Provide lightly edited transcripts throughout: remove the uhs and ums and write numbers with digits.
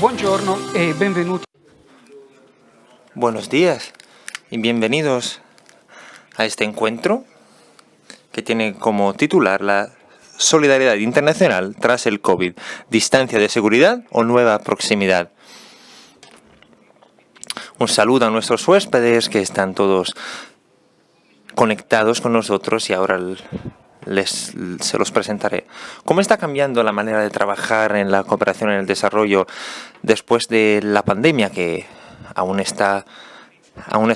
Buongiorno e benvenuti. Buenos días y bienvenidos a este encuentro que tiene como titular la solidaridad internacional tras el COVID, distancia de seguridad o nueva proximidad. Un saludo a nuestros huéspedes que están todos conectados con nosotros y ahora se los presentaré. ¿Cómo está cambiando la manera de trabajar en la cooperación en el desarrollo después de la pandemia que aún es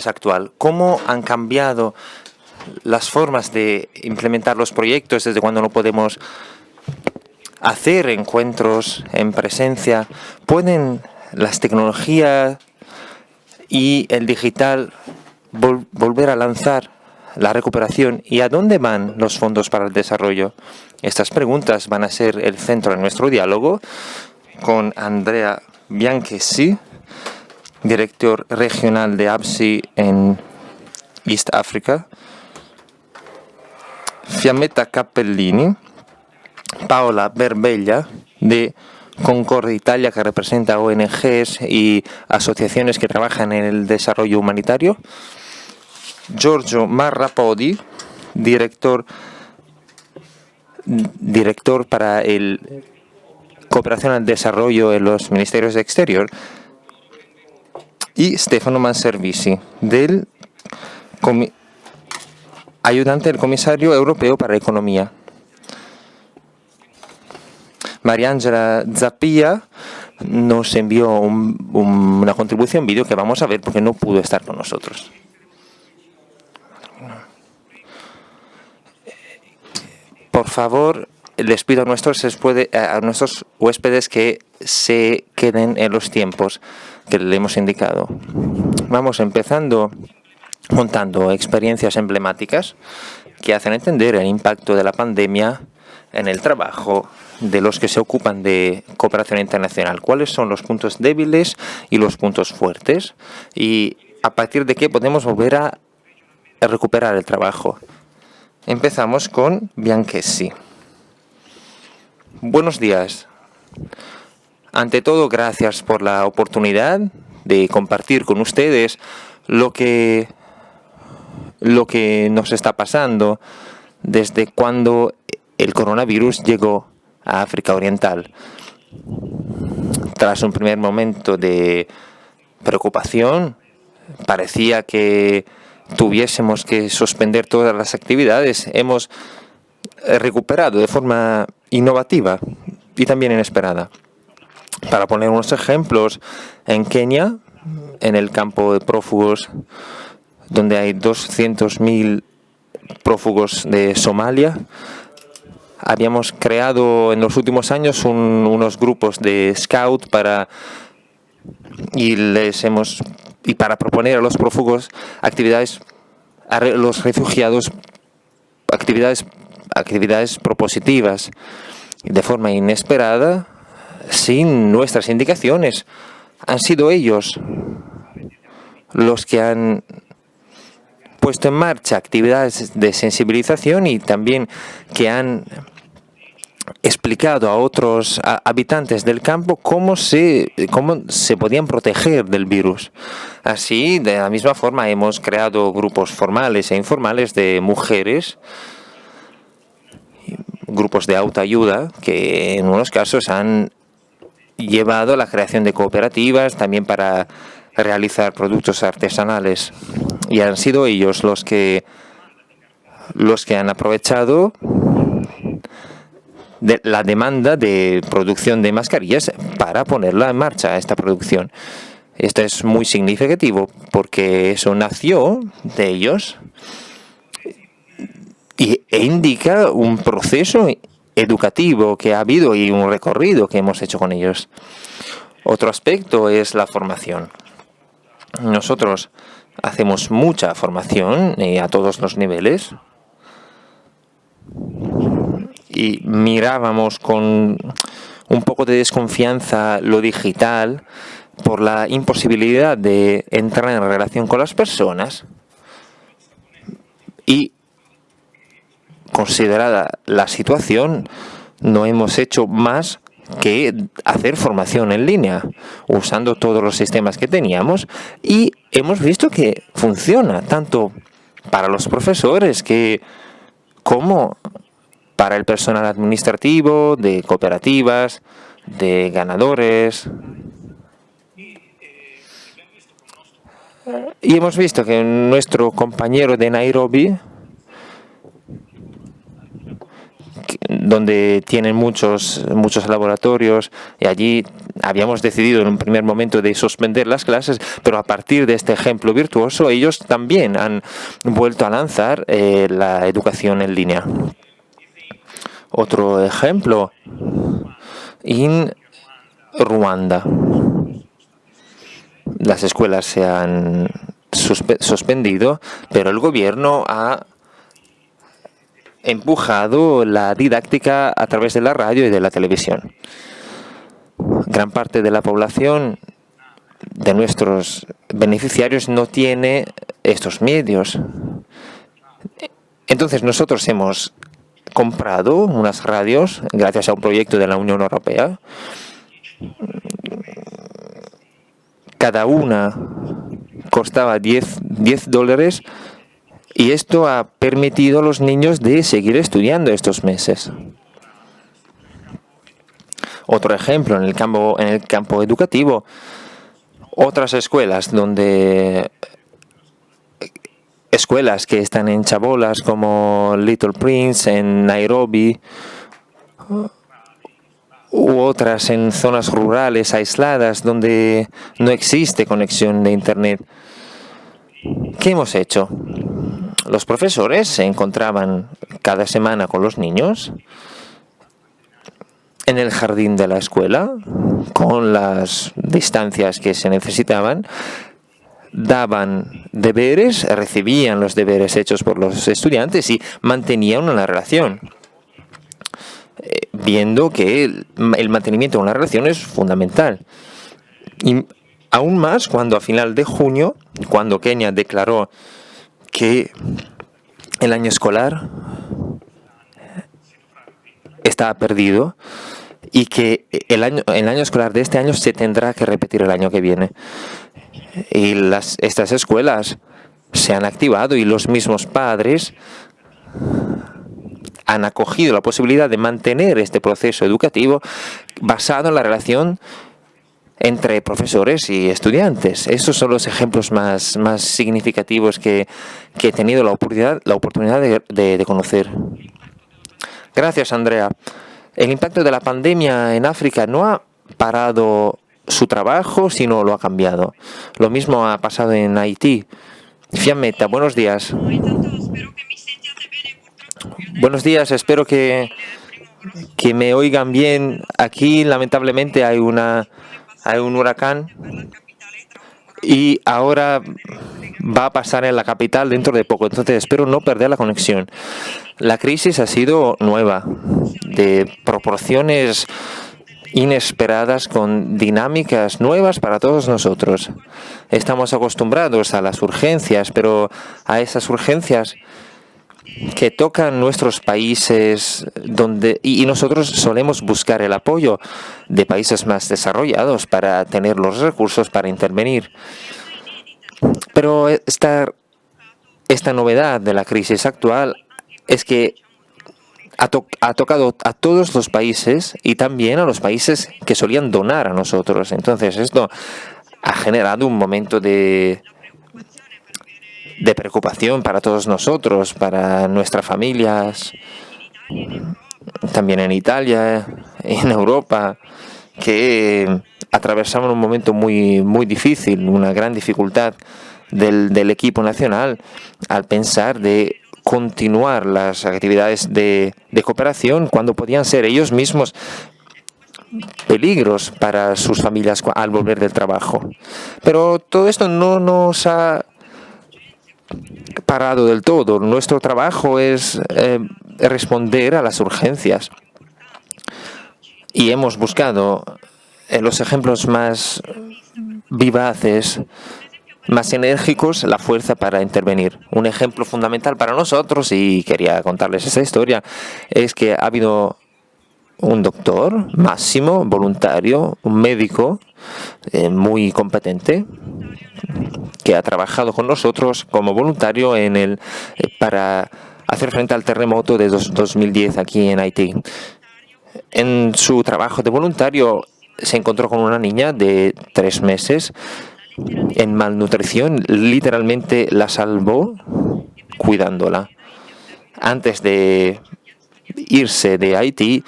actual? ¿Cómo han cambiado las formas de implementar los proyectos desde cuando no podemos hacer encuentros en presencia? ¿Pueden las tecnologías y el digital volver a lanzar la recuperación? ¿Y a dónde van los fondos para el desarrollo? Estas preguntas van a ser el centro de nuestro diálogo con Andrea Bianchessi, director regional de ABSI en East Africa, Fiammetta Cappellini, Paola Berbella de Concord Italia, que representa ONGs y asociaciones que trabajan en el desarrollo humanitario, Giorgio Marrapodi, director para el cooperación al desarrollo en los ministerios de Exterior, y Stefano Manservisi, ayudante del comisario europeo para Economía. Mariangela Zappia nos envió una contribución vídeo que vamos a ver porque no pudo estar con nosotros. Por favor, les pido a nuestros huéspedes que se queden en los tiempos que le hemos indicado. Vamos empezando contando experiencias emblemáticas que hacen entender el impacto de la pandemia en el trabajo de los que se ocupan de cooperación internacional. ¿Cuáles son los puntos débiles y los puntos fuertes? Y a partir de qué podemos volver a recuperar el trabajo. Empezamos con Bianchessi. Buenos días. Ante todo, gracias por la oportunidad de compartir con ustedes lo que nos está pasando desde cuando el coronavirus llegó a África Oriental. Tras un primer momento de preocupación, parecía que tuviésemos que suspender todas las actividades. Hemos recuperado de forma innovativa y también inesperada. Para poner unos ejemplos, en Kenia, en el campo de prófugos, donde hay 200.000 prófugos de Somalia, habíamos creado en los últimos años unos grupos de scout para proponer a los prófugos actividades, a los refugiados, actividades propositivas. De forma inesperada, sin nuestras indicaciones, han sido ellos los que han puesto en marcha actividades de sensibilización y también que han explicado a otros habitantes del campo cómo se podían proteger del virus. Así, de la misma forma, hemos creado grupos formales e informales de mujeres, grupos de autoayuda, que en unos casos han llevado a la creación de cooperativas, también para realizar productos artesanales. Y han sido ellos los que han aprovechado de la demanda de producción de mascarillas para ponerla en marcha, esta producción. Esto es muy significativo porque eso nació de ellos e indica un proceso educativo que ha habido y un recorrido que hemos hecho con ellos. Otro aspecto es la formación. Nosotros hacemos mucha formación a todos los niveles y mirábamos con un poco de desconfianza lo digital por la imposibilidad de entrar en relación con las personas, y considerada la situación no hemos hecho más que hacer formación en línea usando todos los sistemas que teníamos, y hemos visto que funciona tanto para los profesores como para el personal administrativo, de cooperativas, de ganadores. Y hemos visto que nuestro compañero de Nairobi, donde tienen muchos laboratorios, y allí habíamos decidido en un primer momento de suspender las clases, pero a partir de este ejemplo virtuoso ellos también han vuelto a lanzar la educación en línea. Otro ejemplo, en Ruanda. Las escuelas se han suspendido, pero el gobierno ha empujado la didáctica a través de la radio y de la televisión. Gran parte de la población de nuestros beneficiarios no tiene estos medios. Entonces nosotros hemos comprado unas radios gracias a un proyecto de la Unión Europea. Cada una costaba $10 y esto ha permitido a los niños de seguir estudiando estos meses. Otro ejemplo en el campo educativo, otras escuelas escuelas que están en chabolas como Little Prince en Nairobi, u otras en zonas rurales aisladas donde no existe conexión de internet. ¿Qué hemos hecho? Los profesores se encontraban cada semana con los niños en el jardín de la escuela, con las distancias que se necesitaban, daban deberes, recibían los deberes hechos por los estudiantes y mantenían una relación. Viendo que el mantenimiento de una relación es fundamental. Y aún más cuando a final de junio, cuando Kenia declaró que el año escolar estaba perdido y que el año escolar de este año se tendrá que repetir el año que viene. Y estas escuelas se han activado y los mismos padres han acogido la posibilidad de mantener este proceso educativo basado en la relación entre profesores y estudiantes. Esos son los ejemplos más significativos que he tenido la oportunidad de conocer. Gracias, Andrea. El impacto de la pandemia en África no ha parado su trabajo, sino lo ha cambiado. Lo mismo ha pasado en Haití. Fiammetta, buenos días. Buenos días, espero que me oigan bien. Aquí, lamentablemente, hay un huracán y ahora va a pasar en la capital dentro de poco, entonces espero no perder la conexión. La crisis ha sido nueva, de proporciones inesperadas, con dinámicas nuevas para todos nosotros. Estamos acostumbrados a las urgencias, pero a esas urgencias que tocan nuestros países y nosotros solemos buscar el apoyo de países más desarrollados para tener los recursos para intervenir. Pero esta novedad de la crisis actual es que ha tocado a todos los países y también a los países que solían donar a nosotros. Entonces esto ha generado un momento de preocupación para todos nosotros, para nuestras familias, también en Italia, en Europa, que atravesaban un momento muy difícil, una gran dificultad del equipo nacional al pensar de continuar las actividades de cooperación cuando podían ser ellos mismos peligros para sus familias al volver del trabajo. Pero todo esto no nos ha parado del todo. Nuestro trabajo es responder a las urgencias. Y hemos buscado los ejemplos más vivaces, más enérgicos, la fuerza para intervenir. Un ejemplo fundamental para nosotros, y quería contarles esta historia, es que ha habido un doctor, Máximo, voluntario, un médico muy competente, que ha trabajado con nosotros como voluntario para hacer frente al terremoto de 2010 aquí en Haití. En su trabajo de voluntario se encontró con una niña de 3 meses en malnutrición, literalmente la salvó cuidándola. Antes de irse de Haití,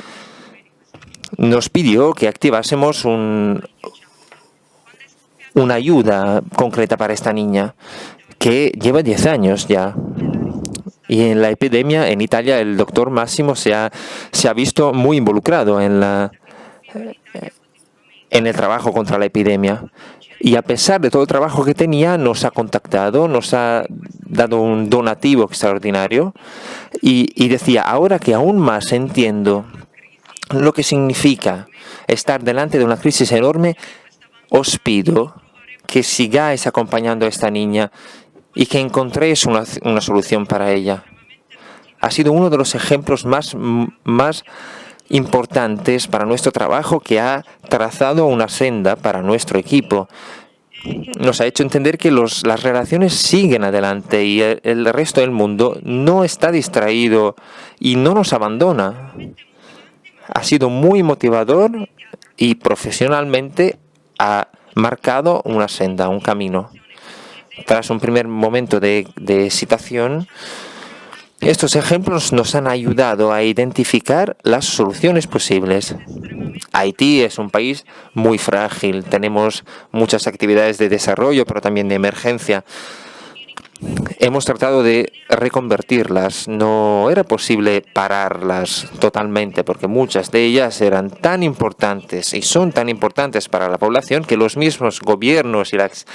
nos pidió que activásemos una ayuda concreta para esta niña, que lleva 10 años ya. Y en la epidemia en Italia el doctor Máximo se ha visto muy involucrado en el trabajo contra la epidemia. Y a pesar de todo el trabajo que tenía, nos ha contactado, nos ha dado un donativo extraordinario y decía, ahora que aún más entiendo lo que significa estar delante de una crisis enorme, os pido que sigáis acompañando a esta niña y que encontréis una solución para ella. Ha sido uno de los ejemplos más importantes para nuestro trabajo, que ha trazado una senda para nuestro equipo. Nos ha hecho entender que las relaciones siguen adelante y el resto del mundo no está distraído y no nos abandona. Ha sido muy motivador y profesionalmente ha marcado una senda, un camino. Tras un primer momento de hesitación, estos ejemplos nos han ayudado a identificar las soluciones posibles. Haití es un país muy frágil, tenemos muchas actividades de desarrollo, pero también de emergencia. Hemos tratado de reconvertirlas, no era posible pararlas totalmente porque muchas de ellas eran tan importantes y son tan importantes para la población que los mismos gobiernos y las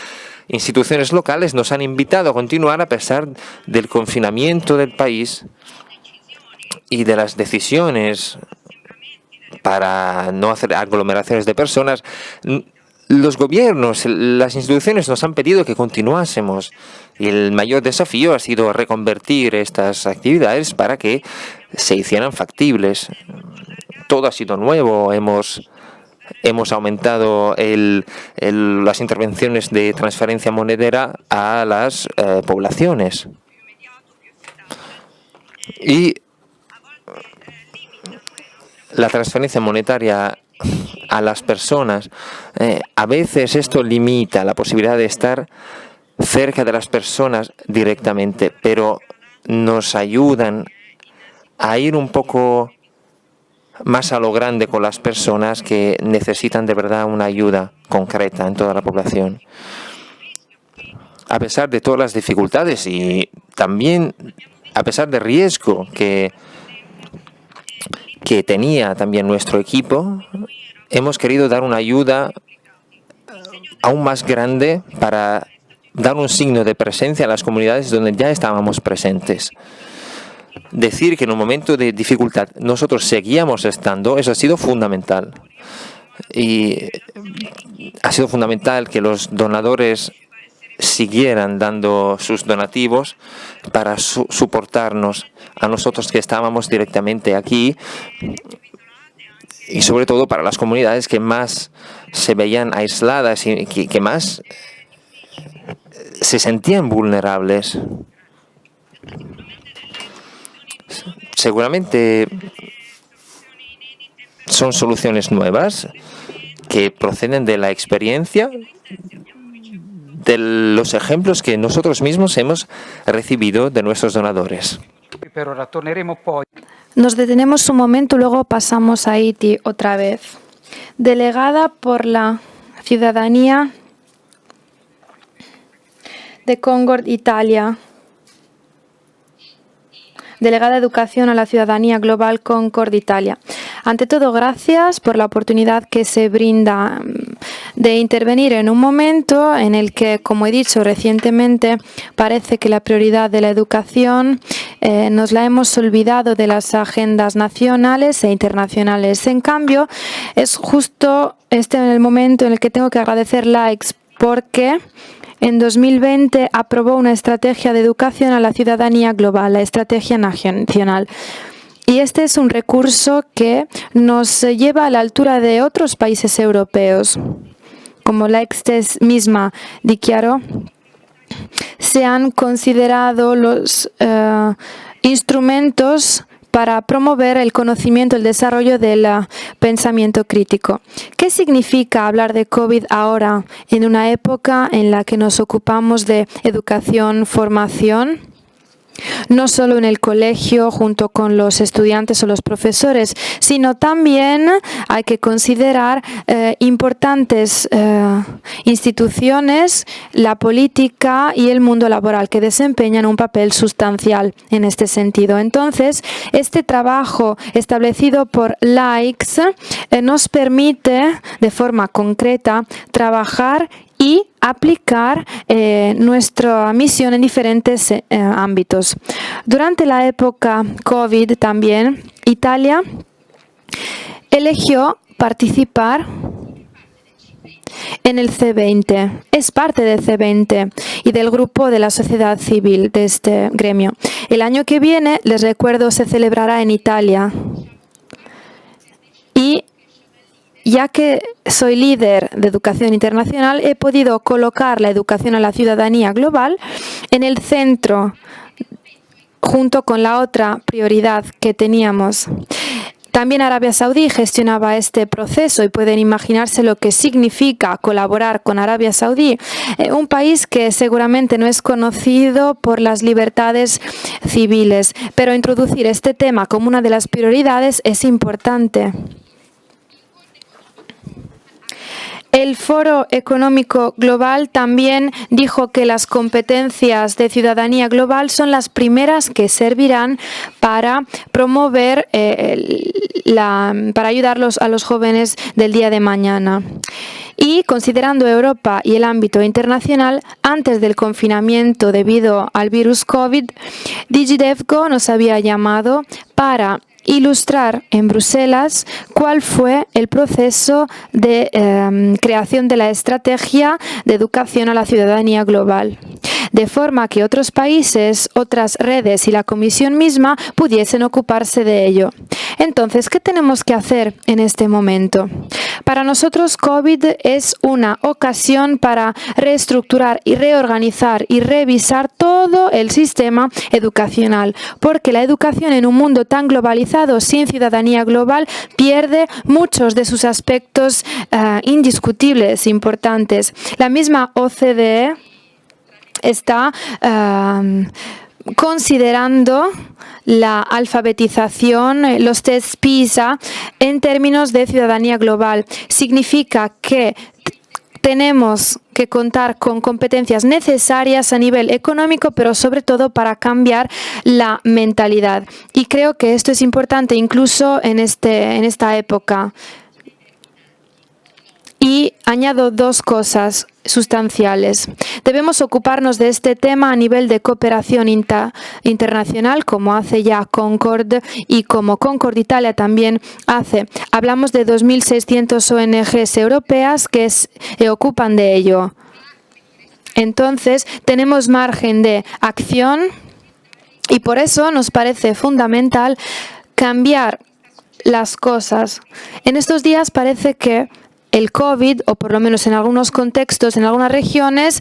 instituciones locales nos han invitado a continuar a pesar del confinamiento del país y de las decisiones para no hacer aglomeraciones de personas. Los gobiernos, las instituciones nos han pedido que continuásemos y el mayor desafío ha sido reconvertir estas actividades para que se hicieran factibles. Todo ha sido nuevo, hemos aumentado las intervenciones de transferencia monedera a las poblaciones. Y la transferencia monetaria a las personas, a veces esto limita la posibilidad de estar cerca de las personas directamente, pero nos ayudan a ir un poco más a lo grande con las personas que necesitan de verdad una ayuda concreta en toda la población. A pesar de todas las dificultades y también a pesar del riesgo que tenía también nuestro equipo, hemos querido dar una ayuda aún más grande para dar un signo de presencia a las comunidades donde ya estábamos presentes. Decir que en un momento de dificultad nosotros seguíamos estando, eso ha sido fundamental. Y ha sido fundamental que los donadores siguieran dando sus donativos para soportarnos a nosotros que estábamos directamente aquí, y sobre todo para las comunidades que más se veían aisladas y que más se sentían vulnerables. Seguramente son soluciones nuevas que proceden de la experiencia, de los ejemplos que nosotros mismos hemos recibido de nuestros donadores. Nos detenemos un momento y luego pasamos a Haití otra vez. Delegada por la ciudadanía de Concord, Italia. Delegada de Educación a la Ciudadanía Global Concord, Italia. Ante todo, gracias por la oportunidad que se brinda de intervenir en un momento en el que, como he dicho recientemente, parece que la prioridad de la educación nos la hemos olvidado de las agendas nacionales e internacionales. En cambio, es justo el momento en el que tengo que agradecer LAICS porque en 2020 aprobó una estrategia de educación a la ciudadanía global, la estrategia nacional. Y este es un recurso que nos lleva a la altura de otros países europeos. Como la ex misma dichiaró, se han considerado los instrumentos para promover el conocimiento, el desarrollo del pensamiento crítico. ¿Qué significa hablar de COVID ahora, en una época en la que nos ocupamos de educación, formación? No solo en el colegio junto con los estudiantes o los profesores, sino también hay que considerar importantes instituciones, la política y el mundo laboral que desempeñan un papel sustancial en este sentido. Entonces, este trabajo establecido por LAICS nos permite de forma concreta trabajar y aplicar nuestra misión en diferentes ámbitos. Durante la época COVID también, Italia eligió participar en el C20. Es parte del C20 y del grupo de la sociedad civil de este gremio. El año que viene, les recuerdo, se celebrará en Italia. Y ya que soy líder de educación internacional, he podido colocar la educación a la ciudadanía global en el centro, junto con la otra prioridad que teníamos. También Arabia Saudí gestionaba este proceso y pueden imaginarse lo que significa colaborar con Arabia Saudí, un país que seguramente no es conocido por las libertades civiles, pero introducir este tema como una de las prioridades es importante. El Foro Económico Global también dijo que las competencias de ciudadanía global son las primeras que servirán para promover, para ayudarlos a los jóvenes del día de mañana. Y considerando Europa y el ámbito internacional, antes del confinamiento debido al virus COVID, DigiDevCo nos había llamado para ilustrar en Bruselas cuál fue el proceso de creación de la estrategia de educación a la ciudadanía global, de forma que otros países, otras redes y la Comisión misma pudiesen ocuparse de ello. Entonces, ¿qué tenemos que hacer en este momento? Para nosotros, COVID es una ocasión para reestructurar y reorganizar y revisar todo el sistema educacional, porque la educación en un mundo tan globalizado, sin ciudadanía global, pierde muchos de sus aspectos indiscutibles, importantes. La misma OCDE está considerando la alfabetización, los test PISA en términos de ciudadanía global. Significa que tenemos que contar con competencias necesarias a nivel económico, pero sobre todo para cambiar la mentalidad. Y creo que esto es importante incluso en esta época. Y añado dos cosas sustanciales. Debemos ocuparnos de este tema a nivel de cooperación internacional, como hace ya Concord y como Concord Italia también hace. Hablamos de 2.600 ONGs europeas que se ocupan de ello. Entonces, tenemos margen de acción y por eso nos parece fundamental cambiar las cosas. En estos días parece que el COVID, o por lo menos en algunos contextos, en algunas regiones,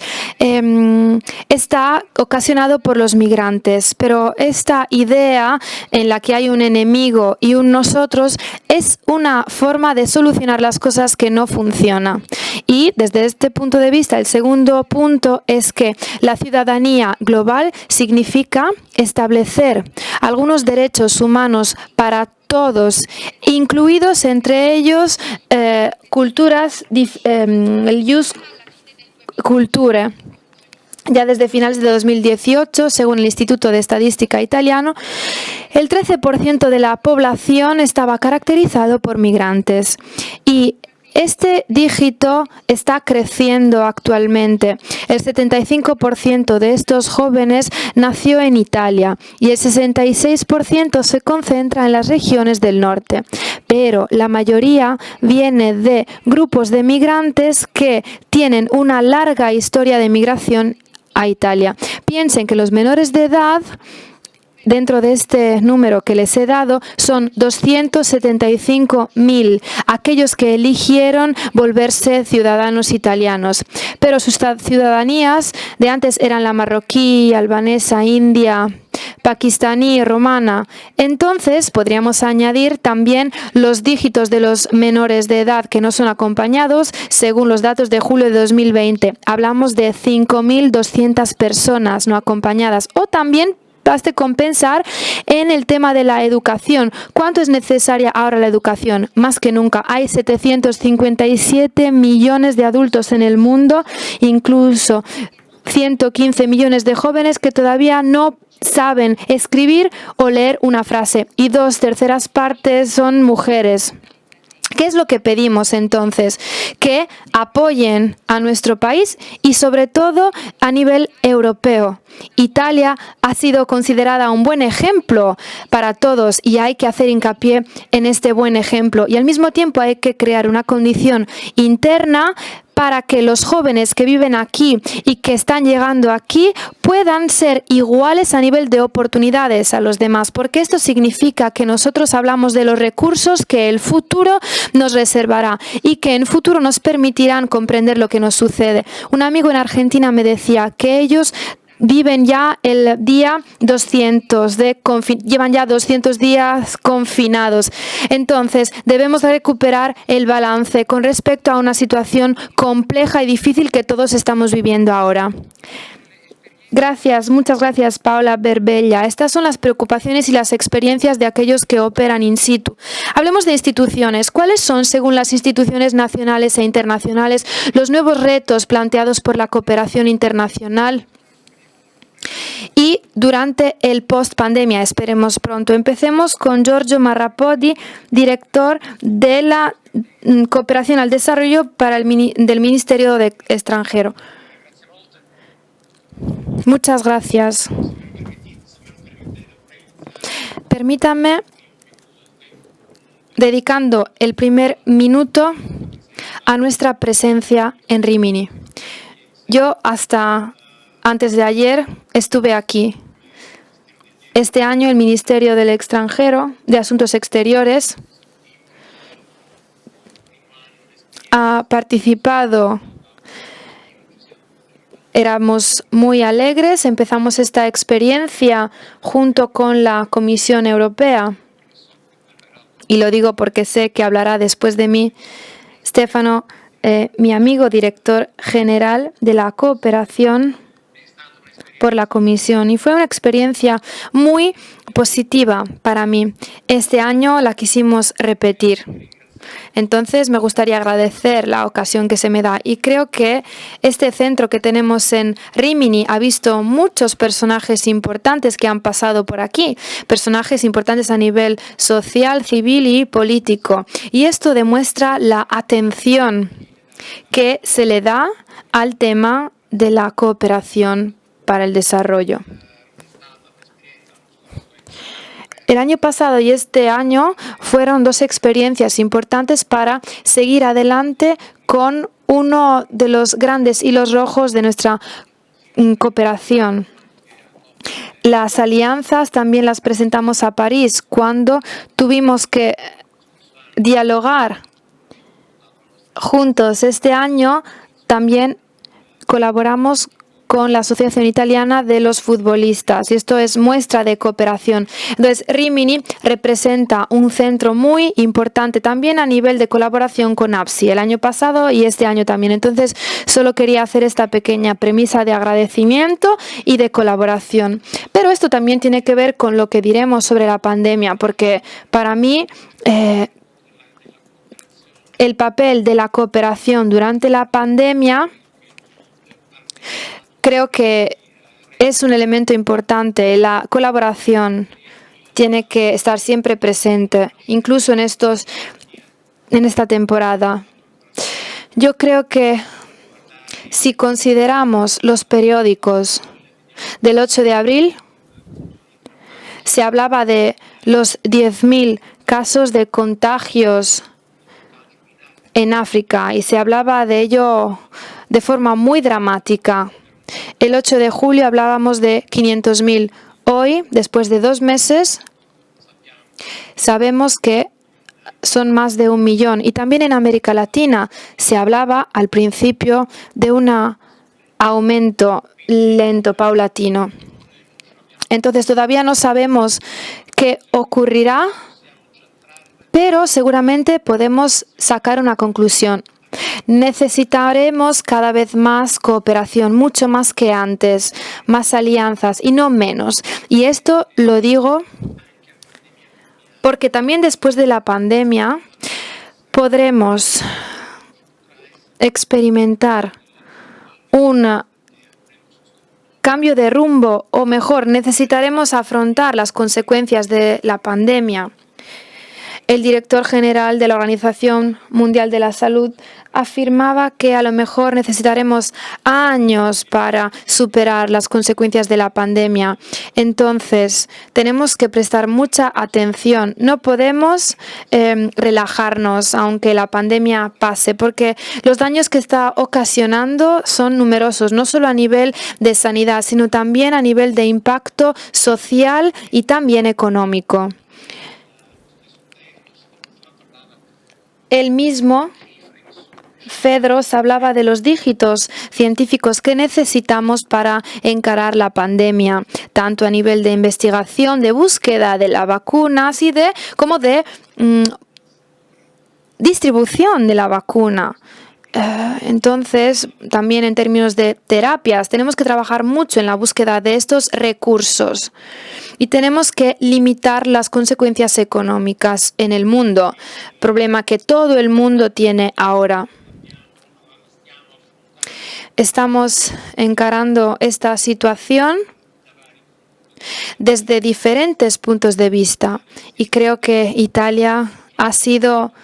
está ocasionado por los migrantes. Pero esta idea en la que hay un enemigo y un nosotros es una forma de solucionar las cosas que no funciona. Y desde este punto de vista, el segundo punto es que la ciudadanía global significa establecer algunos derechos humanos para todos, incluidos entre ellos culturas, el Ius Cultura. Ya desde finales de 2018, según el Instituto de Estadística italiano, el 13% de la población estaba caracterizado por migrantes. Y este dígito está creciendo actualmente. El 75% de estos jóvenes nació en Italia y el 66% se concentra en las regiones del norte. Pero la mayoría viene de grupos de migrantes que tienen una larga historia de migración a Italia. Piensen que los menores de edad dentro de este número que les he dado, son 275.000 aquellos que eligieron volverse ciudadanos italianos. Pero sus ciudadanías de antes eran la marroquí, albanesa, india, pakistaní, romana. Entonces podríamos añadir también los dígitos de los menores de edad que no son acompañados según los datos de julio de 2020. Hablamos de 5.200 personas no acompañadas. O también baste con pensar en el tema de la educación. ¿Cuánto es necesaria ahora la educación? Más que nunca. Hay 757 millones de adultos en el mundo, incluso 115 millones de jóvenes que todavía no saben escribir o leer una frase, y 2/3 partes son mujeres. ¿Qué es lo que pedimos entonces? Que apoyen a nuestro país y sobre todo a nivel europeo. Italia ha sido considerada un buen ejemplo para todos y hay que hacer hincapié en este buen ejemplo. Y al mismo tiempo hay que crear una condición interna para que los jóvenes que viven aquí y que están llegando aquí puedan ser iguales a nivel de oportunidades a los demás, porque esto significa que nosotros hablamos de los recursos que el futuro nos reservará y que en futuro nos permitirán comprender lo que nos sucede. Un amigo en Argentina me decía que ellos viven ya el día 200, llevan ya 200 días confinados. Entonces, debemos recuperar el balance con respecto a una situación compleja y difícil que todos estamos viviendo ahora. Gracias, muchas gracias, Paola Berbella. Estas son las preocupaciones y las experiencias de aquellos que operan in situ. Hablemos de instituciones. ¿Cuáles son, según las instituciones nacionales e internacionales, los nuevos retos planteados por la cooperación internacional? Y durante el post-pandemia, esperemos pronto. Empecemos con Giorgio Marrapodi, director de la Cooperación al Desarrollo del Ministerio de Extranjero. Muchas gracias. Permítanme, dedicando el primer minuto a nuestra presencia en Rimini. Yo hasta antes de ayer estuve aquí. Este año el Ministerio del Extranjero, de Asuntos Exteriores, ha participado. Éramos muy alegres, empezamos esta experiencia junto con la Comisión Europea. Y lo digo porque sé que hablará después de mí Stefano, mi amigo director general de la cooperación por la Comisión, y fue una experiencia muy positiva para mí. Este año la quisimos repetir. Entonces me gustaría agradecer la ocasión que se me da, y creo que este centro que tenemos en Rimini ha visto muchos personajes importantes que han pasado por aquí, personajes importantes a nivel social, civil y político, y esto demuestra la atención que se le da al tema de la cooperación para el desarrollo. El año pasado y este año fueron dos experiencias importantes para seguir adelante con uno de los grandes hilos rojos de nuestra cooperación. Las alianzas también las presentamos a París cuando tuvimos que dialogar juntos. Este año también colaboramos con la Asociación Italiana de los Futbolistas, y esto es muestra de cooperación. Entonces, Rimini representa un centro muy importante también a nivel de colaboración con APSI, el año pasado y este año también. Entonces, solo quería hacer esta pequeña premisa de agradecimiento y de colaboración. Pero esto también tiene que ver con lo que diremos sobre la pandemia, porque para mí el papel de la cooperación durante la pandemia creo que es un elemento importante. La colaboración tiene que estar siempre presente, incluso en esta temporada. Yo creo que si consideramos los periódicos del 8 de abril, se hablaba de los 10.000 casos de contagios en África y se hablaba de ello de forma muy dramática. El 8 de julio hablábamos de 500.000. Hoy, después de 2 meses, sabemos que son más de 1 millón. Y también en América Latina se hablaba al principio de un aumento lento, paulatino. Entonces todavía no sabemos qué ocurrirá, pero seguramente podemos sacar una conclusión. Necesitaremos cada vez más cooperación, mucho más que antes, más alianzas y no menos. Y esto lo digo porque también después de la pandemia podremos experimentar un cambio de rumbo, o mejor, necesitaremos afrontar las consecuencias de la pandemia. El director general de la Organización Mundial de la Salud afirmaba que a lo mejor necesitaremos años para superar las consecuencias de la pandemia. Entonces, tenemos que prestar mucha atención. No podemos relajarnos aunque la pandemia pase, porque los daños que está ocasionando son numerosos, no solo a nivel de sanidad, sino también a nivel de impacto social y también económico. El mismo Fedros hablaba de los dígitos científicos que necesitamos para encarar la pandemia, tanto a nivel de investigación, de búsqueda de la vacuna, como de distribución de la vacuna. Entonces, también en términos de terapias, tenemos que trabajar mucho en la búsqueda de estos recursos y tenemos que limitar las consecuencias económicas en el mundo, problema que todo el mundo tiene ahora. Estamos encarando esta situación desde diferentes puntos de vista y creo que Italia ha sido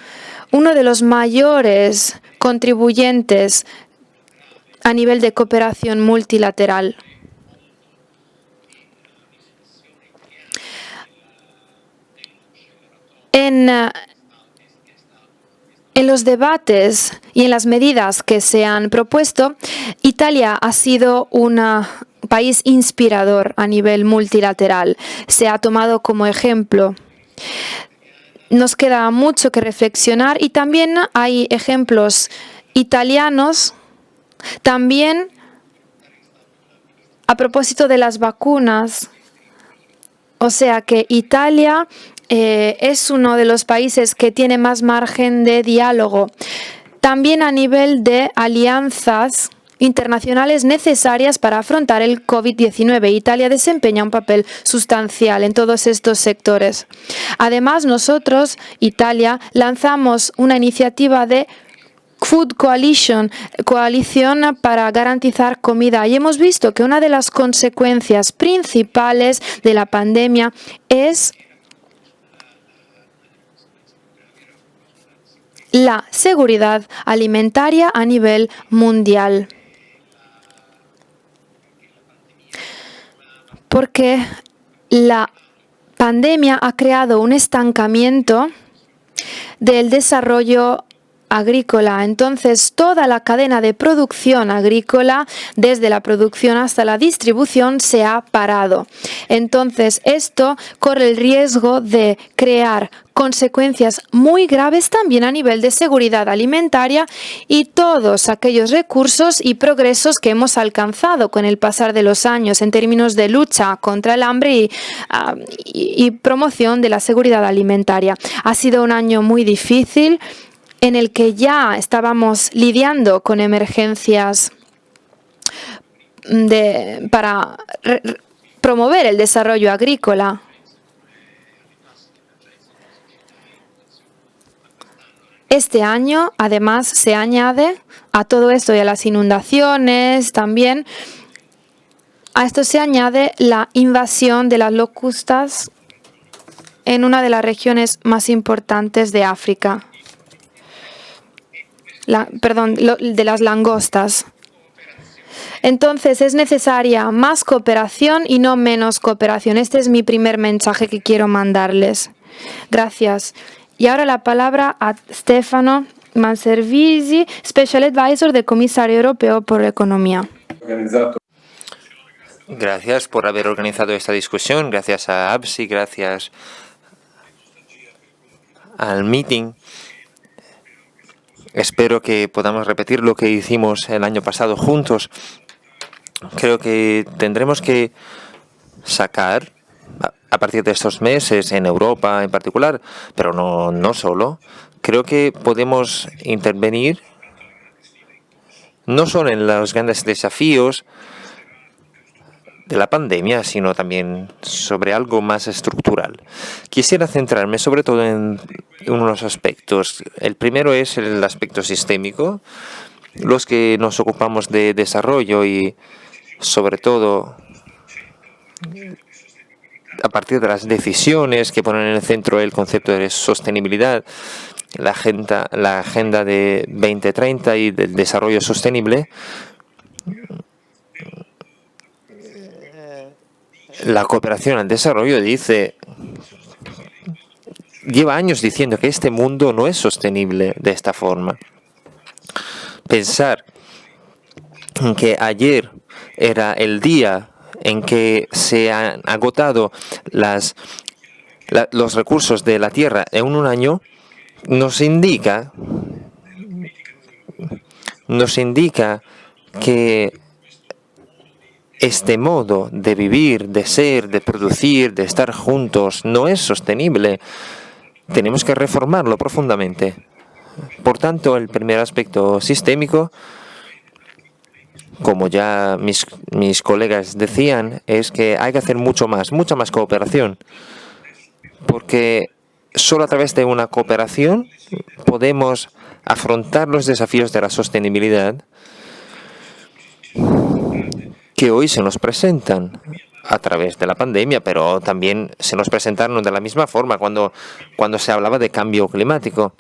uno de los mayores contribuyentes a nivel de cooperación multilateral. En los debates y en las medidas que se han propuesto, Italia ha sido un país inspirador a nivel multilateral. Se ha tomado como ejemplo. Nos queda mucho que reflexionar y también hay ejemplos italianos, también a propósito de las vacunas. O sea que Italia es uno de los países que tiene más margen de diálogo. También a nivel de alianzas internacionales necesarias para afrontar el COVID-19. Italia desempeña un papel sustancial en todos estos sectores. Además, nosotros, Italia, lanzamos una iniciativa de Food Coalition, coalición para garantizar comida. Y hemos visto que una de las consecuencias principales de la pandemia es la seguridad alimentaria a nivel mundial. Porque la pandemia ha creado un estancamiento del desarrollo agrícola. Entonces, toda la cadena de producción agrícola, desde la producción hasta la distribución, se ha parado. Entonces, esto corre el riesgo de crear consecuencias muy graves también a nivel de seguridad alimentaria y todos aquellos recursos y progresos que hemos alcanzado con el pasar de los años en términos de lucha contra el hambre y promoción de la seguridad alimentaria. Ha sido un año muy difícil, en el que ya estábamos lidiando con emergencias para promover el desarrollo agrícola. Este año, además, se añade a todo esto y a las inundaciones también, a esto se añade la invasión de las locustas en una de las regiones más importantes de África. De las langostas. Entonces es necesaria más cooperación y no menos cooperación. Este es mi primer mensaje que quiero mandarles. Gracias. Y ahora la palabra a Stefano Manservisi, Special Advisor del Comisario Europeo por la Economía. Gracias por haber organizado esta discusión, gracias a ABSI, gracias al meeting. Espero que podamos repetir lo que hicimos el año pasado juntos. Creo que tendremos que sacar, a partir de estos meses, en Europa en particular, pero no solo, creo que podemos intervenir no solo en los grandes desafíos de la pandemia, sino también sobre algo más estructural. Quisiera centrarme sobre todo en unos aspectos. El primero es el aspecto sistémico. Los que nos ocupamos de desarrollo y sobre todo a partir de las decisiones que ponen en el centro el concepto de sostenibilidad, la agenda de 2030 y del desarrollo sostenible. La cooperación al desarrollo lleva años diciendo que este mundo no es sostenible de esta forma. Pensar que ayer era el día en que se han agotado los recursos de la Tierra en un año nos indica que este modo de vivir, de ser, de producir, de estar juntos, no es sostenible. Tenemos que reformarlo profundamente. Por tanto, el primer aspecto sistémico, como ya mis colegas decían, es que hay que hacer mucha más cooperación. Porque solo a través de una cooperación podemos afrontar los desafíos de la sostenibilidad que hoy se nos presentan a través de la pandemia, pero también se nos presentaron de la misma forma cuando se hablaba de cambio climático.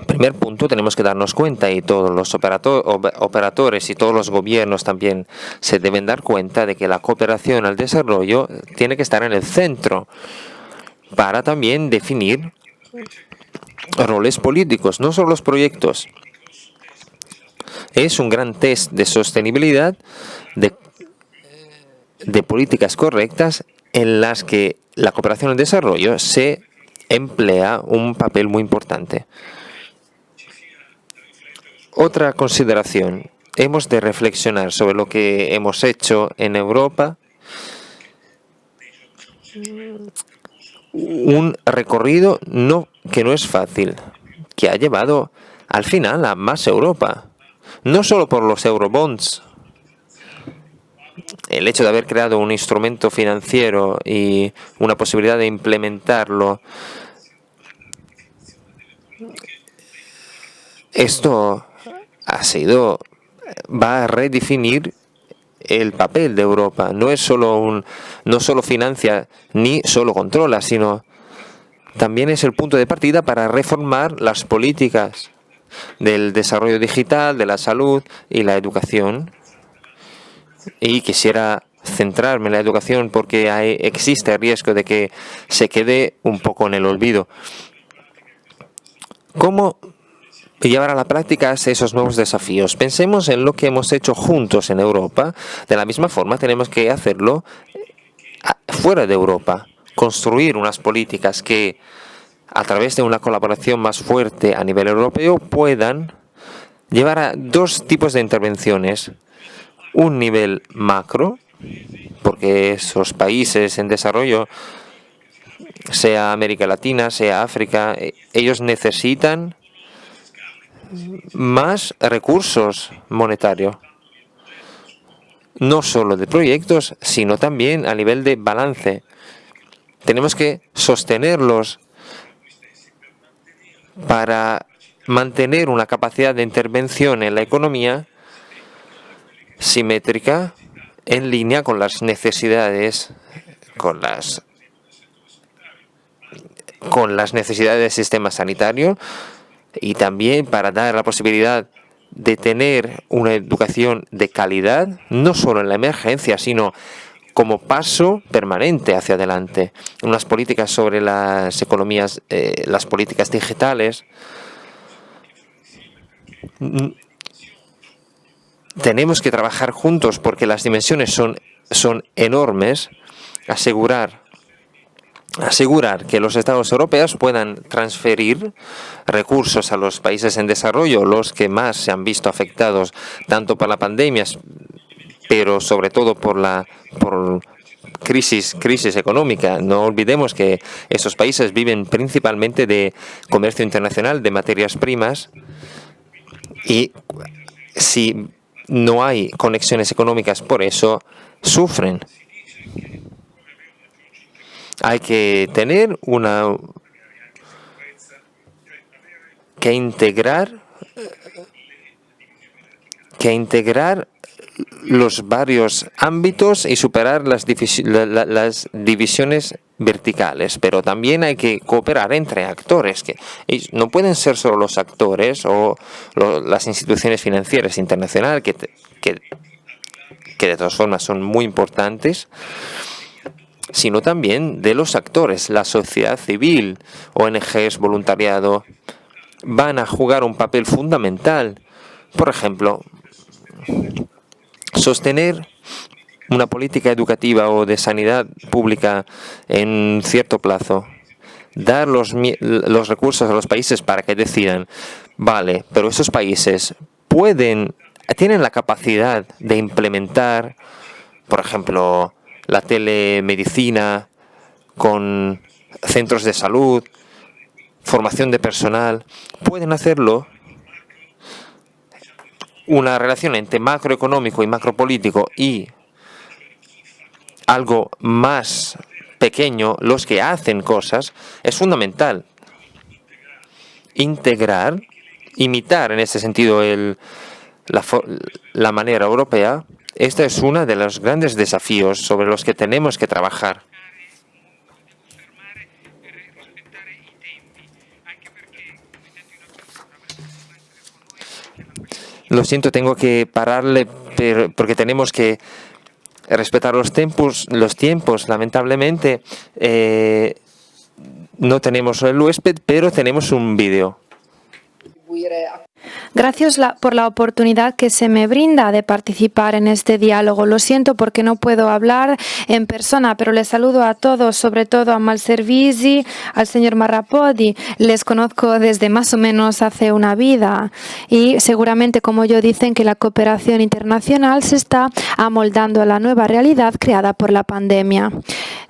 Primer punto, tenemos que darnos cuenta, y todos los operadores y todos los gobiernos también se deben dar cuenta de que la cooperación al desarrollo tiene que estar en el centro para también definir roles políticos, no solo los proyectos. Es un gran test de sostenibilidad, de políticas correctas en las que la cooperación al desarrollo se emplea un papel muy importante. Otra consideración. Hemos de reflexionar sobre lo que hemos hecho en Europa. Un recorrido que no es fácil, que ha llevado al final a más Europa. No solo por los eurobonds. El hecho de haber creado un instrumento financiero y una posibilidad de implementarlo, esto va a redefinir el papel de Europa. No solo financia ni solo controla, sino también es el punto de partida para reformar las políticas del desarrollo digital, de la salud y la educación. Y quisiera centrarme en la educación porque existe el riesgo de que se quede un poco en el olvido. ¿Cómo llevar a la práctica esos nuevos desafíos? Pensemos en lo que hemos hecho juntos en Europa. De la misma forma, tenemos que hacerlo fuera de Europa. Construir unas políticas que, a través de una colaboración más fuerte a nivel europeo, puedan llevar a dos tipos de intervenciones. Un nivel macro, porque esos países en desarrollo, sea América Latina, sea África, ellos necesitan más recursos monetarios. No solo de proyectos, sino también a nivel de balance. Tenemos que sostenerlos para mantener una capacidad de intervención en la economía simétrica, en línea con las necesidades, con las necesidades del sistema sanitario, y también para dar la posibilidad de tener una educación de calidad, no solo en la emergencia, sino como paso permanente hacia adelante. Unas políticas sobre las economías, las políticas digitales. tenemos que trabajar juntos porque las dimensiones son enormes. Asegurar que los Estados europeos puedan transferir recursos a los países en desarrollo, los que más se han visto afectados tanto por la pandemia, pero sobre todo por crisis económica. No olvidemos que esos países viven principalmente de comercio internacional, de materias primas, y si no hay conexiones económicas por eso, sufren. Hay que tener que integrar los varios ámbitos y superar las divisiones verticales, pero también hay que cooperar entre actores, que no pueden ser solo los actores o las instituciones financieras internacionales, que de todas formas son muy importantes, sino también de los actores, la sociedad civil, ONGs, voluntariado, van a jugar un papel fundamental. Por ejemplo, sostener una política educativa o de sanidad pública en cierto plazo, dar los recursos a los países para que decidan, vale, pero esos países tienen la capacidad de implementar, por ejemplo, la telemedicina con centros de salud, formación de personal, pueden hacerlo. Una relación entre macroeconómico y macropolítico y algo más pequeño, los que hacen cosas, es fundamental. Imitar en ese sentido la manera europea. Este es uno de los grandes desafíos sobre los que tenemos que trabajar. Lo siento, tengo que pararle porque tenemos que respetar los tiempos. Lamentablemente, no tenemos el huésped, pero tenemos un vídeo. Gracias por la oportunidad que se me brinda de participar en este diálogo. Lo siento porque no puedo hablar en persona, pero les saludo a todos, sobre todo a Malservisi, al señor Marrapodi. Les conozco desde más o menos hace una vida y seguramente, como yo, dicen que la cooperación internacional se está amoldando a la nueva realidad creada por la pandemia.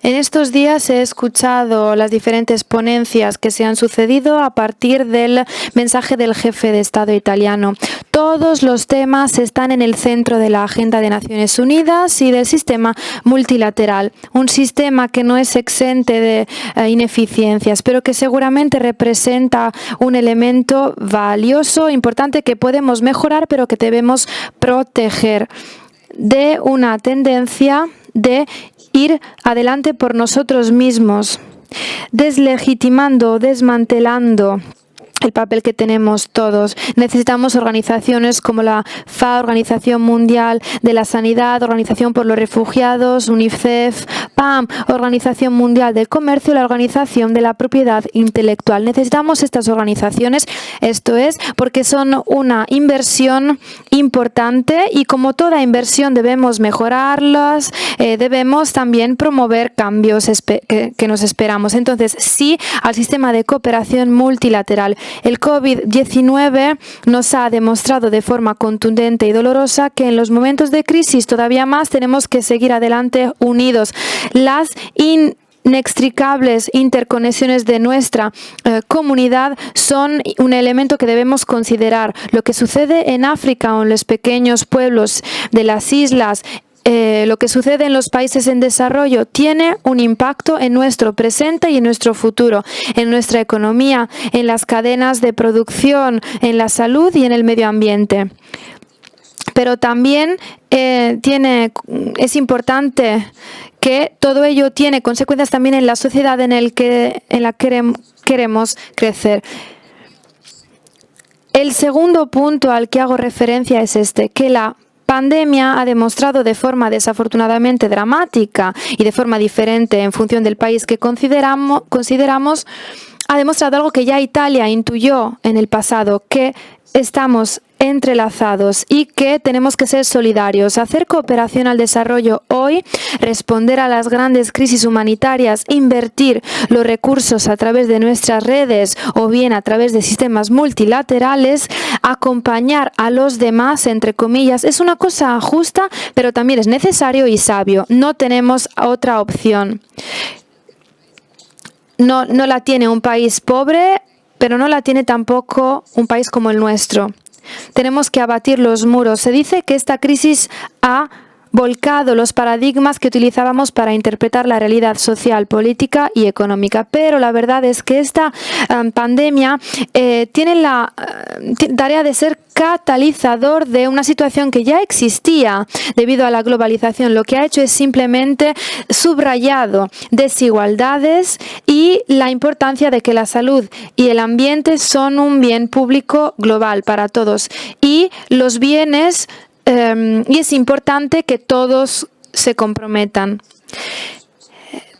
En estos días he escuchado las diferentes ponencias que se han sucedido a partir del mensaje del jefe de Estado italiano. Todos los temas están en el centro de la agenda de Naciones Unidas y del sistema multilateral, un sistema que no es exente de ineficiencias, pero que seguramente representa un elemento valioso, importante, que podemos mejorar, pero que debemos proteger de una tendencia de ir adelante por nosotros mismos, deslegitimando, desmantelando el papel que tenemos todos. Necesitamos organizaciones como la FAO, Organización Mundial de la Sanidad, Organización por los Refugiados, UNICEF, PAM, Organización Mundial del Comercio, la Organización de la Propiedad Intelectual. Necesitamos estas organizaciones, esto es, porque son una inversión importante y como toda inversión debemos mejorarlas, debemos también promover cambios que nos esperamos. Entonces, sí al sistema de cooperación multilateral. El COVID-19 nos ha demostrado de forma contundente y dolorosa que en los momentos de crisis todavía más tenemos que seguir adelante unidos. Las inextricables interconexiones de nuestra comunidad son un elemento que debemos considerar. Lo que sucede en África o en los pequeños pueblos de las islas, lo que sucede en los países en desarrollo tiene un impacto en nuestro presente y en nuestro futuro, en nuestra economía, en las cadenas de producción, en la salud y en el medio ambiente. Pero también es importante que todo ello tiene consecuencias también en la sociedad en la que queremos crecer. El segundo punto al que hago referencia es que la pandemia ha demostrado de forma desafortunadamente dramática y de forma diferente en función del país que consideramos, ha demostrado algo que ya Italia intuyó en el pasado, que estamos entrelazados y que tenemos que ser solidarios. Hacer cooperación al desarrollo hoy, responder a las grandes crisis humanitarias, invertir los recursos a través de nuestras redes o bien a través de sistemas multilaterales, acompañar a los demás, entre comillas, es una cosa justa, pero también es necesario y sabio. No tenemos otra opción. No la tiene un país pobre, pero no la tiene tampoco un país como el nuestro. Tenemos que abatir los muros. Se dice que esta crisis ha volcado los paradigmas que utilizábamos para interpretar la realidad social, política y económica. Pero la verdad es que esta pandemia tiene la tarea de ser catalizador de una situación que ya existía debido a la globalización. Lo que ha hecho es simplemente subrayado desigualdades y la importancia de que la salud y el ambiente son un bien público global para todos. Y los bienes y es importante que todos se comprometan.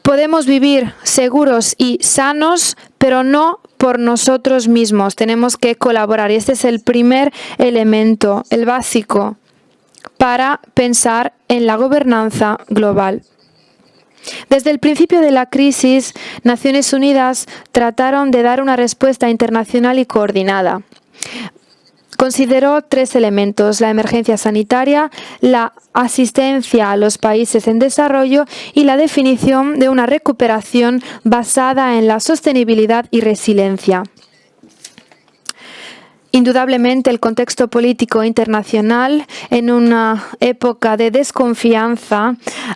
Podemos vivir seguros y sanos, pero no por nosotros mismos. Tenemos que colaborar y este es el primer elemento, el básico, para pensar en la gobernanza global. Desde el principio de la crisis, Naciones Unidas trataron de dar una respuesta internacional y coordinada. Consideró 3 elementos: la emergencia sanitaria, la asistencia a los países en desarrollo y la definición de una recuperación basada en la sostenibilidad y resiliencia. Indudablemente, el contexto político internacional en una época de desconfianza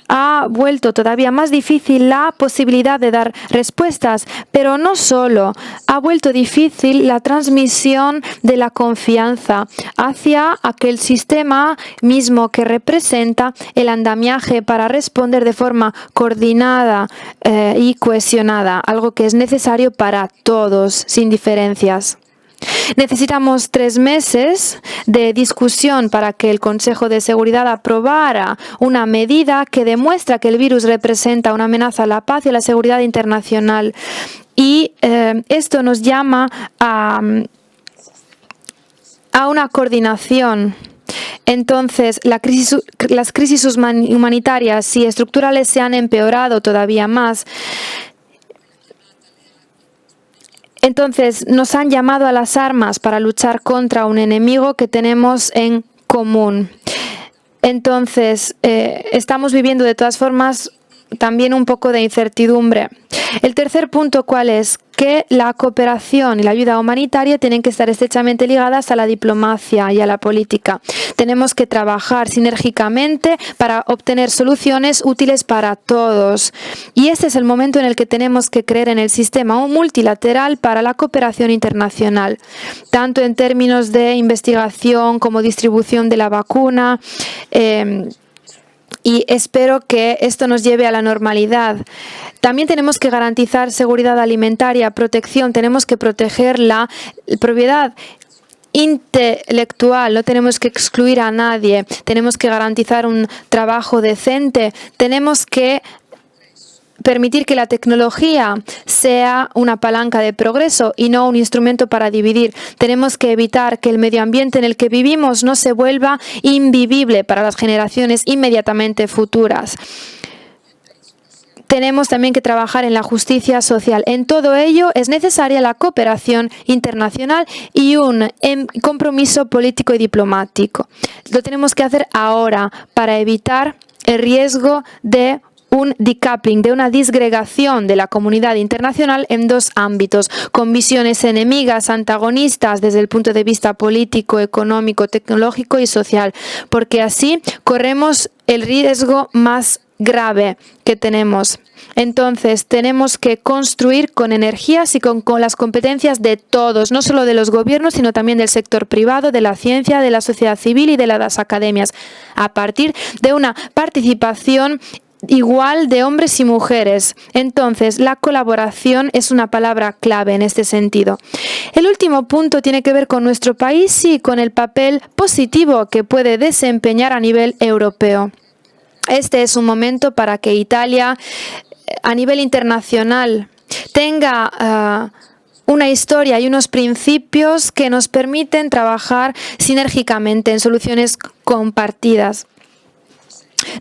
ha vuelto todavía más difícil la posibilidad de dar respuestas, pero no solo, ha vuelto difícil la transmisión de la confianza hacia aquel sistema mismo que representa el andamiaje para responder de forma coordinada y cohesionada, algo que es necesario para todos, sin diferencias. Necesitamos 3 meses de discusión para que el Consejo de Seguridad aprobara una medida que demuestra que el virus representa una amenaza a la paz y a la seguridad internacional. Y esto nos llama a una coordinación. Entonces, las crisis humanitarias y estructurales se han empeorado todavía más. Entonces, nos han llamado a las armas para luchar contra un enemigo que tenemos en común. Entonces, estamos viviendo de todas formas también un poco de incertidumbre. El tercer punto, ¿cuál es? Que la cooperación y la ayuda humanitaria tienen que estar estrechamente ligadas a la diplomacia y a la política. Tenemos que trabajar sinérgicamente para obtener soluciones útiles para todos. Y este es el momento en el que tenemos que creer en el sistema multilateral para la cooperación internacional, tanto en términos de investigación como distribución de la vacuna. Y espero que esto nos lleve a la normalidad. También tenemos que garantizar seguridad alimentaria, protección. Tenemos que proteger la propiedad intelectual. No tenemos que excluir a nadie. Tenemos que garantizar un trabajo decente. Tenemos que permitir que la tecnología sea una palanca de progreso y no un instrumento para dividir. Tenemos que evitar que el medio ambiente en el que vivimos no se vuelva invivible para las generaciones inmediatamente futuras. Tenemos también que trabajar en la justicia social. En todo ello es necesaria la cooperación internacional y un compromiso político y diplomático. Lo tenemos que hacer ahora para evitar el riesgo de un decoupling, de una disgregación de la comunidad internacional en 2 ámbitos, con visiones enemigas, antagonistas desde el punto de vista político, económico, tecnológico y social, porque así corremos el riesgo más grave que tenemos. Entonces, tenemos que construir con energías y con las competencias de todos, no solo de los gobiernos, sino también del sector privado, de la ciencia, de la sociedad civil y de las academias, a partir de una participación igual de hombres y mujeres. Entonces, la colaboración es una palabra clave en este sentido. El último punto tiene que ver con nuestro país y con el papel positivo que puede desempeñar a nivel europeo. Este es un momento para que Italia, a nivel internacional, tenga una historia y unos principios que nos permiten trabajar sinérgicamente en soluciones compartidas.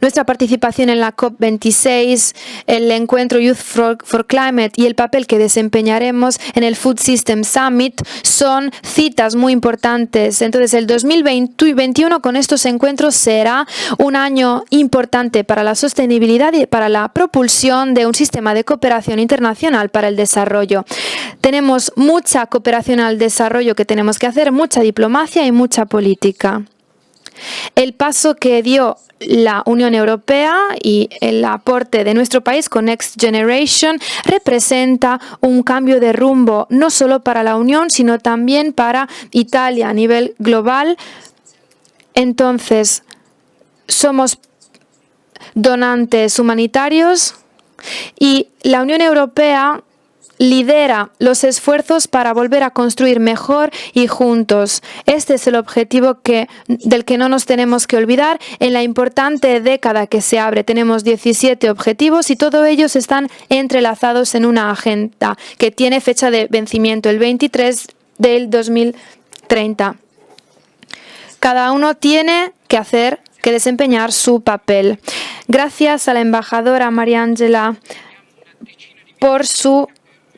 Nuestra participación en la COP26, el encuentro Youth for Climate y el papel que desempeñaremos en el Food System Summit son citas muy importantes. Entonces, el 2021 con estos encuentros será un año importante para la sostenibilidad y para la propulsión de un sistema de cooperación internacional para el desarrollo. Tenemos mucha cooperación al desarrollo que tenemos que hacer, mucha diplomacia y mucha política. El paso que dio la Unión Europea y el aporte de nuestro país con Next Generation representa un cambio de rumbo no solo para la Unión, sino también para Italia a nivel global. Entonces, somos donantes humanitarios y la Unión Europea lidera los esfuerzos para volver a construir mejor y juntos. Este es el objetivo del que no nos tenemos que olvidar en la importante década que se abre. Tenemos 17 objetivos y todos ellos están entrelazados en una agenda que tiene fecha de vencimiento el 23 del 2030. Cada uno tiene que desempeñar su papel. Gracias a la embajadora María Ángela por su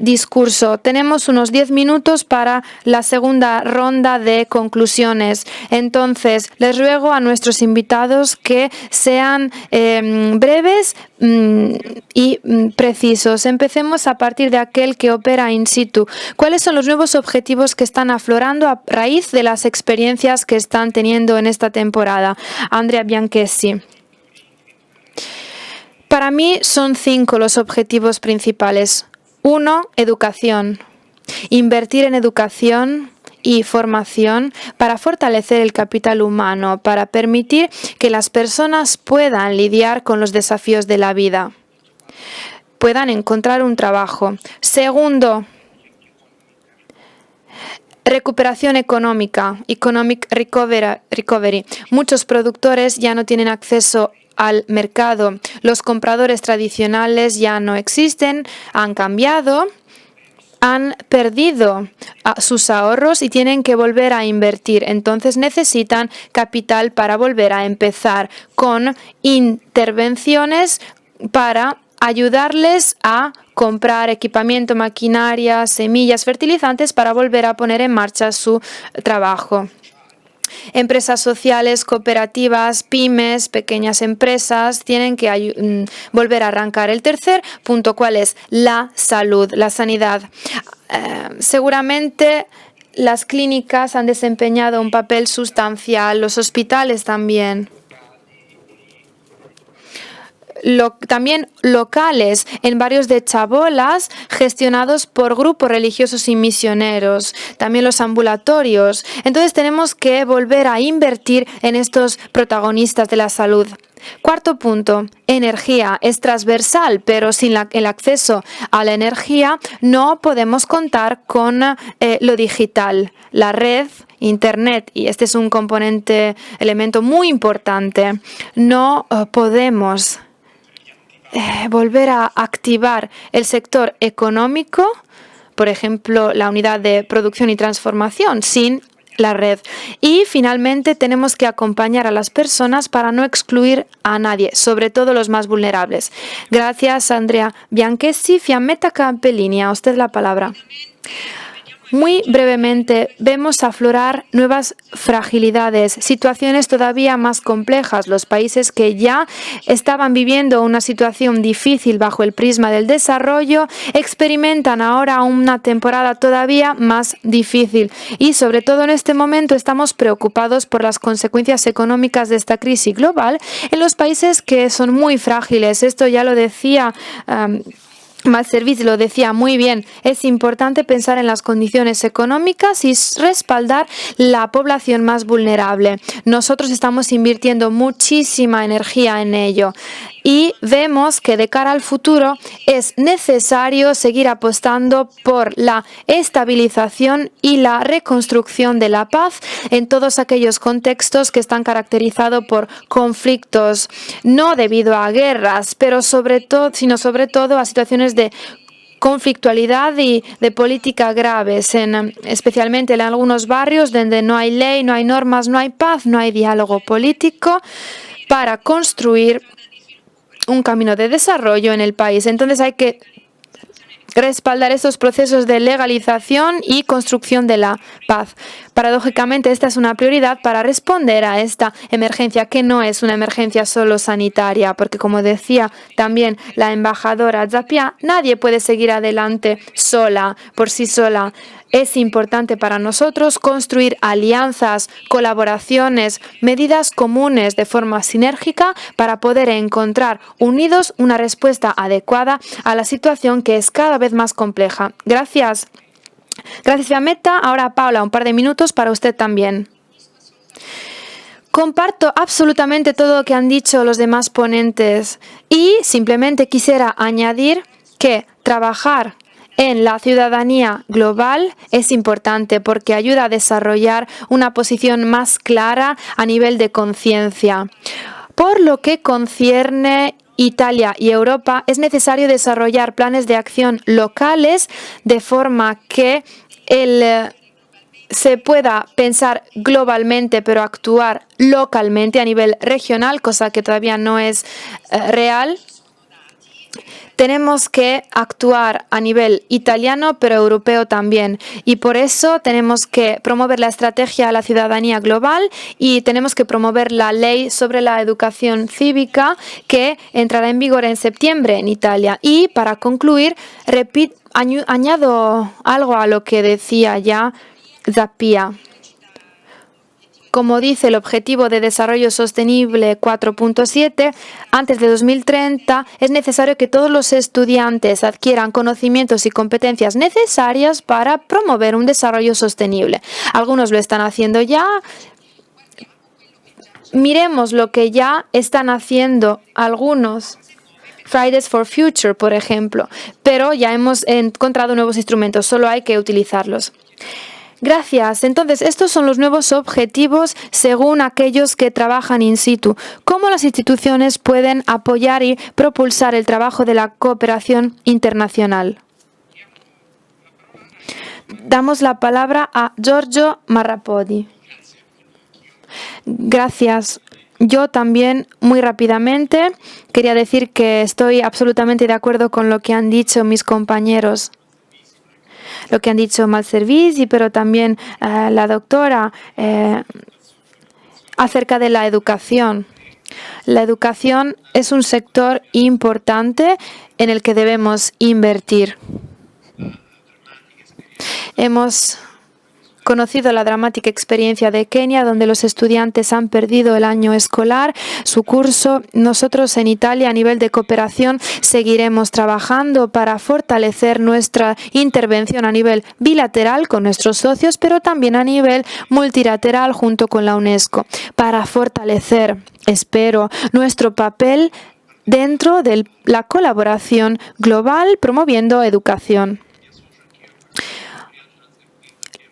discurso. Tenemos unos 10 minutos para la segunda ronda de conclusiones. Entonces, les ruego a nuestros invitados que sean breves y precisos. Empecemos a partir de aquel que opera in situ. ¿Cuáles son los nuevos objetivos que están aflorando a raíz de las experiencias que están teniendo en esta temporada? Andrea Bianchessi. Para mí son 5 los objetivos principales. 1. Educación. Invertir en educación y formación para fortalecer el capital humano, para permitir que las personas puedan lidiar con los desafíos de la vida, puedan encontrar un trabajo. 2. Recuperación económica, economic recovery. Muchos productores ya no tienen acceso al mercado. Los compradores tradicionales ya no existen, han cambiado, han perdido sus ahorros y tienen que volver a invertir. Entonces necesitan capital para volver a empezar con intervenciones para ayudarles a comprar equipamiento, maquinaria, semillas, fertilizantes para volver a poner en marcha su trabajo. Empresas sociales, cooperativas, pymes, pequeñas empresas tienen que volver a arrancar. El tercer punto, ¿cuál es? La salud, la sanidad. Seguramente las clínicas han desempeñado un papel sustancial, los hospitales también. También locales en barrios de chabolas gestionados por grupos religiosos y misioneros, también los ambulatorios. Entonces tenemos que volver a invertir en estos protagonistas de la salud. Cuarto punto, energía. Es transversal, pero sin el acceso a la energía no podemos contar con lo digital, la red, Internet, y este es un elemento muy importante. No podemos volver a activar el sector económico, por ejemplo, la unidad de producción y transformación, sin la red. Y finalmente tenemos que acompañar a las personas para no excluir a nadie, sobre todo los más vulnerables. Gracias, Andrea Bianchessi. Fiammetta Campellini, a usted la palabra. Muy brevemente, vemos aflorar nuevas fragilidades, situaciones todavía más complejas. Los países que ya estaban viviendo una situación difícil bajo el prisma del desarrollo experimentan ahora una temporada todavía más difícil. Y sobre todo en este momento estamos preocupados por las consecuencias económicas de esta crisis global en los países que son muy frágiles. Esto ya lo decía Malservice, lo decía muy bien. Es importante pensar en las condiciones económicas y respaldar la población más vulnerable. Nosotros estamos invirtiendo muchísima energía en ello. Y vemos que de cara al futuro es necesario seguir apostando por la estabilización y la reconstrucción de la paz en todos aquellos contextos que están caracterizados por conflictos, no debido a guerras, pero sobre todo a situaciones de conflictualidad y de política graves, especialmente en algunos barrios donde no hay ley, no hay normas, no hay paz, no hay diálogo político para construir un camino de desarrollo en el país. Entonces hay que respaldar estos procesos de legalización y construcción de la paz. Paradójicamente, esta es una prioridad para responder a esta emergencia, que no es una emergencia solo sanitaria, porque como decía también la embajadora Zappia, nadie puede seguir adelante sola, por sí sola. Es importante para nosotros construir alianzas, colaboraciones, medidas comunes de forma sinérgica para poder encontrar unidos una respuesta adecuada a la situación que es cada vez más compleja. Gracias. Gracias, Fiammetta. Ahora, Paula, un par de minutos para usted también. Comparto absolutamente todo lo que han dicho los demás ponentes y simplemente quisiera añadir que trabajar en la ciudadanía global es importante porque ayuda a desarrollar una posición más clara a nivel de conciencia. Por lo que concierne Italia y Europa, es necesario desarrollar planes de acción locales de forma que se pueda pensar globalmente pero actuar localmente a nivel regional, cosa que todavía no es real. Tenemos que actuar a nivel italiano, pero europeo también. Y por eso tenemos que promover la estrategia a la ciudadanía global y tenemos que promover la ley sobre la educación cívica que entrará en vigor en septiembre en Italia. Y para concluir, añado algo a lo que decía ya Zappia. Como dice el Objetivo de Desarrollo Sostenible 4.7, antes de 2030 es necesario que todos los estudiantes adquieran conocimientos y competencias necesarias para promover un desarrollo sostenible. Algunos lo están haciendo ya. Miremos lo que ya están haciendo algunos. Fridays for Future, por ejemplo. Pero ya hemos encontrado nuevos instrumentos, solo hay que utilizarlos. Gracias. Entonces, estos son los nuevos objetivos según aquellos que trabajan in situ. ¿Cómo las instituciones pueden apoyar y propulsar el trabajo de la cooperación internacional? Damos la palabra a Giorgio Marrapodi. Gracias. Yo también, muy rápidamente, quería decir que estoy absolutamente de acuerdo con lo que han dicho mis compañeros. Lo que han dicho Malservisi, pero también la doctora acerca de la educación. La educación es un sector importante en el que debemos invertir. Hemos conocido la dramática experiencia de Kenia, donde los estudiantes han perdido el año escolar, su curso. Nosotros en Italia, a nivel de cooperación, seguiremos trabajando para fortalecer nuestra intervención a nivel bilateral con nuestros socios, pero también a nivel multilateral junto con la UNESCO, para fortalecer, espero, nuestro papel dentro de la colaboración global promoviendo educación.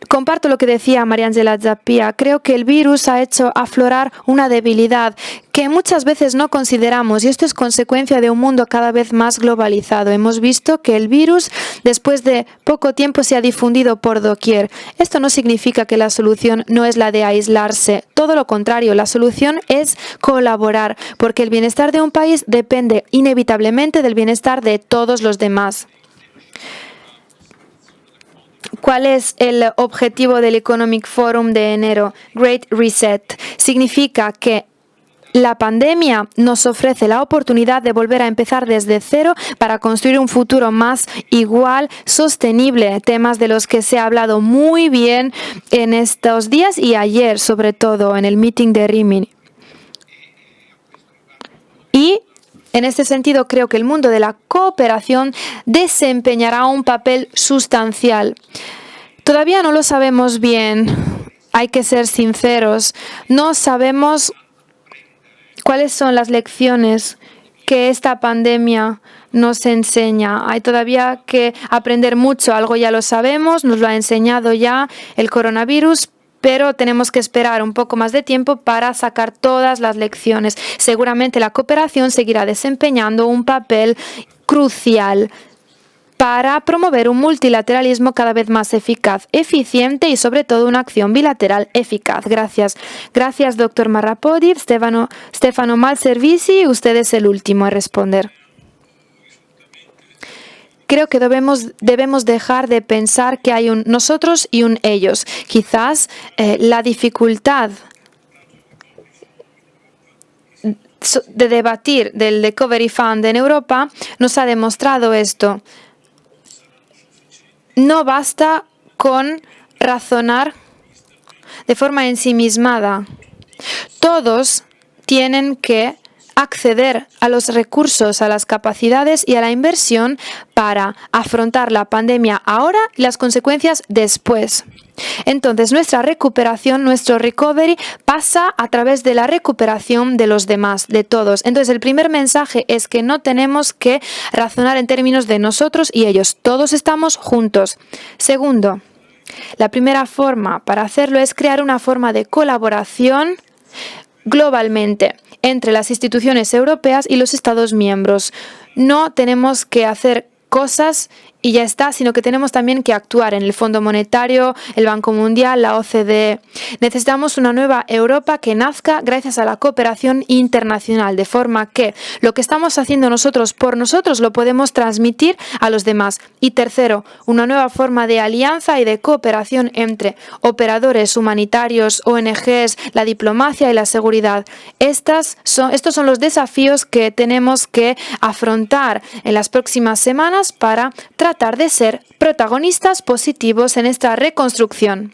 Comparto lo que decía Mariangela Zappia. Creo que el virus ha hecho aflorar una debilidad que muchas veces no consideramos, y esto es consecuencia de un mundo cada vez más globalizado. Hemos visto que el virus, después de poco tiempo, se ha difundido por doquier. Esto no significa que la solución no es la de aislarse. Todo lo contrario, la solución es colaborar, porque el bienestar de un país depende inevitablemente del bienestar de todos los demás. ¿Cuál es el objetivo del Economic Forum de enero? Great Reset. Significa que la pandemia nos ofrece la oportunidad de volver a empezar desde cero para construir un futuro más igual, sostenible, temas de los que se ha hablado muy bien en estos días y ayer, sobre todo en el meeting de Rimini. Y en este sentido, creo que el mundo de la cooperación desempeñará un papel sustancial. Todavía no lo sabemos bien, hay que ser sinceros. No sabemos cuáles son las lecciones que esta pandemia nos enseña. Hay todavía que aprender mucho, algo ya lo sabemos, nos lo ha enseñado ya el coronavirus, pero tenemos que esperar un poco más de tiempo para sacar todas las lecciones. Seguramente la cooperación seguirá desempeñando un papel crucial. para promover un multilateralismo cada vez más eficaz, eficiente y sobre todo una acción bilateral eficaz. Gracias. Gracias, doctor Marrapodi. Stefano Malservisi, usted es el último a responder. Creo que debemos dejar de pensar que hay un nosotros y un ellos. Quizás la dificultad de debatir del Recovery Fund en Europa nos ha demostrado esto. No basta con razonar de forma ensimismada. Todos tienen que acceder a los recursos, a las capacidades y a la inversión para afrontar la pandemia ahora y las consecuencias después. Entonces, nuestra recuperación, nuestro recovery, pasa a través de la recuperación de los demás, de todos. Entonces, el primer mensaje es que no tenemos que razonar en términos de nosotros y ellos. Todos estamos juntos. Segundo, la primera forma para hacerlo es crear una forma de colaboración globalmente entre las instituciones europeas y los Estados miembros. No tenemos que hacer cosas y ya está, sino que tenemos también que actuar en el Fondo Monetario, el Banco Mundial, la OCDE. Necesitamos una nueva Europa que nazca gracias a la cooperación internacional, de forma que lo que estamos haciendo nosotros por nosotros lo podemos transmitir a los demás. Y tercero, una nueva forma de alianza y de cooperación entre operadores humanitarios, ONGs, la diplomacia y la seguridad. Estos son los desafíos que tenemos que afrontar en las próximas semanas para tratar de ser protagonistas positivos en esta reconstrucción.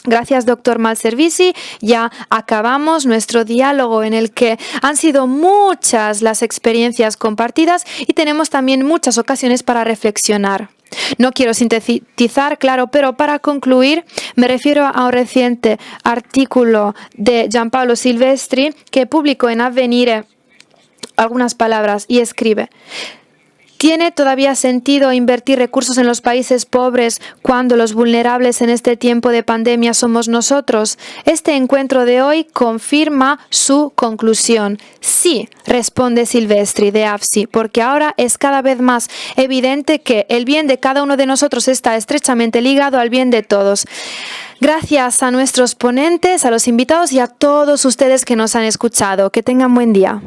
Gracias, doctor Malservisi. Ya acabamos nuestro diálogo en el que han sido muchas las experiencias compartidas y tenemos también muchas ocasiones para reflexionar. No quiero sintetizar, claro, pero para concluir me refiero a un reciente artículo de Giampaolo Silvestri que publicó en Avvenire algunas palabras y escribe: ¿tiene todavía sentido invertir recursos en los países pobres cuando los vulnerables en este tiempo de pandemia somos nosotros? Este encuentro de hoy confirma su conclusión. Sí, responde Silvestri de AFSI, porque ahora es cada vez más evidente que el bien de cada uno de nosotros está estrechamente ligado al bien de todos. Gracias a nuestros ponentes, a los invitados y a todos ustedes que nos han escuchado. Que tengan buen día.